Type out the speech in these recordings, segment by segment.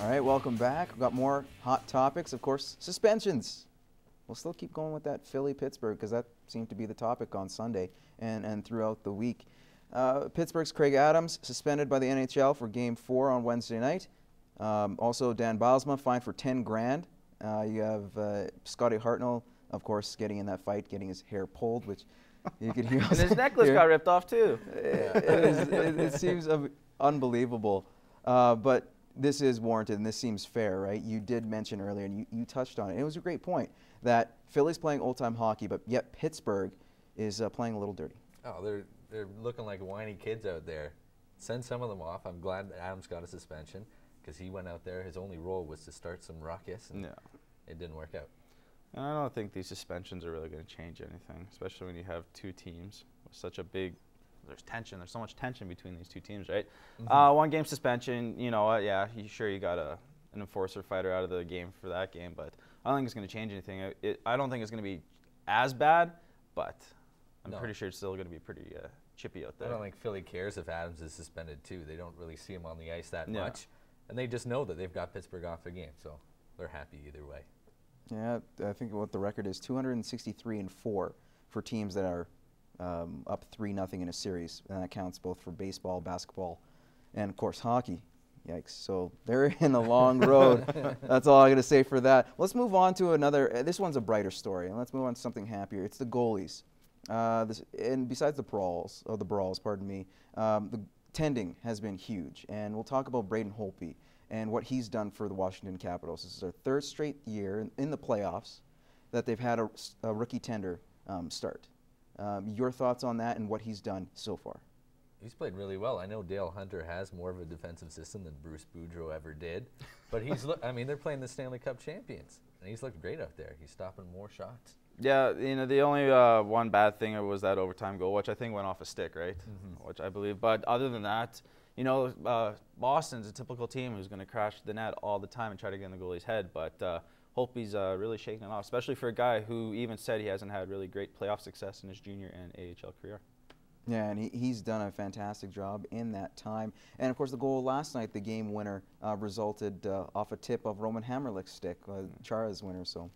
All right, welcome back. We've got more hot topics. Of course, suspensions. We'll still keep going with that Philly-Pittsburgh because that seemed to be the topic on Sunday and throughout the week. Pittsburgh's Craig Adams suspended by the NHL for Game 4 on Wednesday night. Also, Dan Bylsma fined for $10,000. You have Scotty Hartnell, of course, getting in that fight, getting his hair pulled, which you could hear. And his necklace got ripped off too. It seems unbelievable, but this is warranted and this seems fair, right? You did mention earlier, and you touched on it. It was a great point that Philly's playing old-time hockey, but yet Pittsburgh is playing a little dirty. Oh, they're looking like whiny kids out there. Send some of them off. I'm glad that Adams got a suspension because he went out there. His only role was to start some ruckus, and it didn't work out. I don't think these suspensions are really going to change anything, especially when you have two teams with such a big. There's tension. There's so much tension between these two teams, right? Mm-hmm. 1 game suspension. You know, yeah, you got an enforcer fighter out of the game for that game, but I don't think it's going to change anything. I don't think it's going to be as bad, but I'm pretty sure it's still going to be pretty chippy out there. I don't think Philly cares if Adams is suspended too. They don't really see him on the ice that much, and they just know that they've got Pittsburgh off the game, so they're happy either way. Yeah, I think what the record is 263-4 for teams that are up 3-0 in a series, and that counts both for baseball, basketball, and of course hockey. Yikes! So they're in a long road. That's all I'm going to say for that. Let's move on to another. This one's a brighter story, and let's move on to something happier. It's the goalies. And besides the brawls, the tending has been huge, and we'll talk about Braden Holtby and what he's done for the Washington Capitals. This is their 3rd straight year in the playoffs that they've had a rookie tender start. Your thoughts on that and what he's done so far? He's played really well. I know Dale Hunter has more of a defensive system than Bruce Boudreau ever did, but I mean, they're playing the Stanley Cup champions, and he's looked great out there. He's stopping more shots. Yeah, you know, the only one bad thing was that overtime goal, which I think went off a stick, right? Mm-hmm. Which I believe. But other than that, you know, Boston's a typical team who's going to crash the net all the time and try to get in the goalie's head. But Holtby's really shaking it off, especially for a guy who even said he hasn't had really great playoff success in his junior and AHL career. Yeah, and he's done a fantastic job in that time. And, of course, the goal last night, the game winner, resulted off a tip of Roman Hamrlik's stick, Chara's winner. So,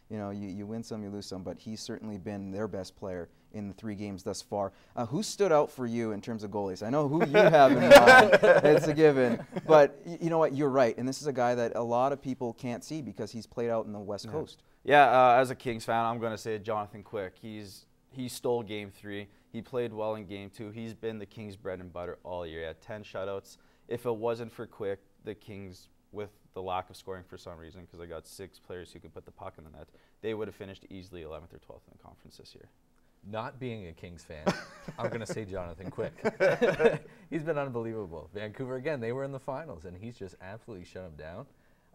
you know, you win some, you lose some, but he's certainly been their best player in the 3 games thus far. Who stood out for you in terms of goalies? I know who you have in mind. It's a given. But you know what? You're right. And this is a guy that a lot of people can't see because he's played out in the West Coast. Yeah, as a Kings fan, I'm going to say Jonathan Quick. He stole Game 3. He played well in Game 2. He's been the Kings' bread and butter all year. He had 10 shutouts. If it wasn't for Quick, the Kings, with the lack of scoring for some reason, because they got 6 players who could put the puck in the net, they would have finished easily 11th or 12th in the conference this year. Not being a Kings fan, I'm going to say Jonathan Quick. He's been unbelievable. Vancouver, again, they were in the finals, and he's just absolutely shut them down.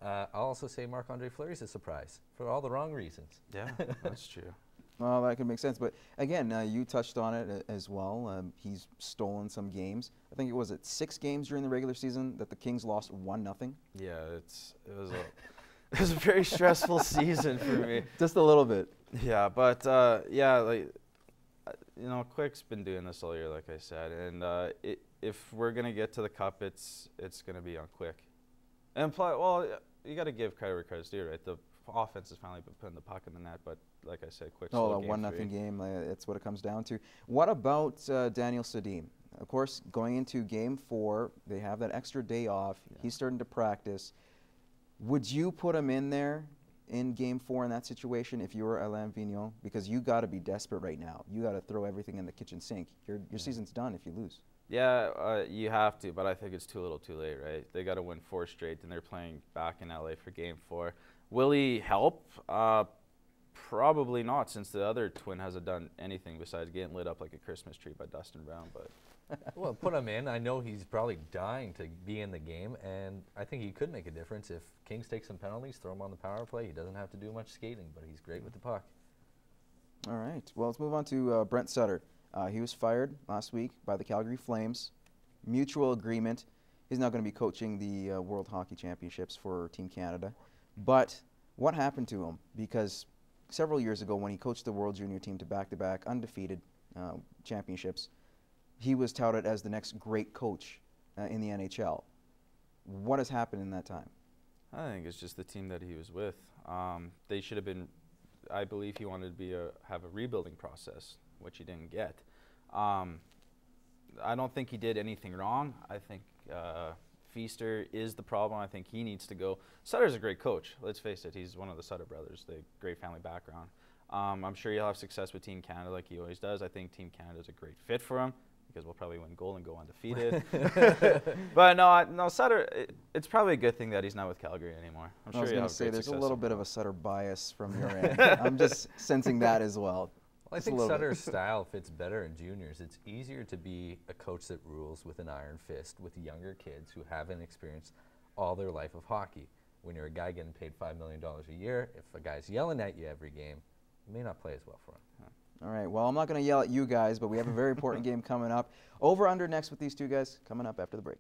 I'll also say Marc-Andre Fleury's a surprise for all the wrong reasons. Yeah, that's true. Well, that can make sense. But, again, you touched on it as well. He's stolen some games. I think it was 6 games during the regular season that the Kings lost 1-0. Yeah, it was a very stressful season for me. Just a little bit. Yeah, but, yeah, like, you know, Quick's been doing this all year, like I said. And if we're going to get to the Cup, it's going to be on Quick. And, well, you got to give credit where credit's due, right? The offense has finally been putting the puck in the net, but like I said, Quick. Oh, a 1-0 game. That's what it comes down to. What about Daniel Sedin? Of course, going into Game 4, they have that extra day off. Yeah. He's starting to practice. Would you put him in there in Game 4 in that situation if you were Alain Vigneault? Because you got to be desperate right now. You got to throw everything in the kitchen sink. Your season's done if you lose. Yeah, you have to, but I think it's too little too late, right? They got to win 4 straight, and they're playing back in LA for Game 4. Will he help? Probably not, since the other twin hasn't done anything besides getting lit up like a Christmas tree by Dustin Brown. But well, put him in. I know he's probably dying to be in the game, and I think he could make a difference if Kings take some penalties, throw him on the power play. He doesn't have to do much skating, but he's great with the puck. All right. Well, let's move on to Brent Sutter. He was fired last week by the Calgary Flames. Mutual agreement. He's now going to be coaching the World Hockey Championships for Team Canada. But what happened to him? Because several years ago, when he coached the World Junior team to back-to-back undefeated championships, he was touted as the next great coach in the NHL. What has happened in that time? I think it's just the team that he was with. They should have been. I believe he wanted to have a rebuilding process, which he didn't get. I don't think he did anything wrong. I think Feaster is the problem. I think he needs to go. Sutter's a great coach. Let's face it. He's one of the Sutter brothers. They great family background. I'm sure he'll have success with Team Canada like he always does. I think Team Canada is a great fit for him because we'll probably win gold and go undefeated. But no, Sutter. It's probably a good thing that he's not with Calgary anymore. I'm sure I was going to say there's a little bit of a Sutter bias from your end. I'm just sensing that as well. Well, I think Sutter's style fits better in juniors. It's easier to be a coach that rules with an iron fist with younger kids who haven't experienced all their life of hockey. When you're a guy getting paid $5 million a year, if a guy's yelling at you every game, it may not play as well for him. All right, well, I'm not going to yell at you guys, but we have a very important game coming up. Over under next with these two guys coming up after the break.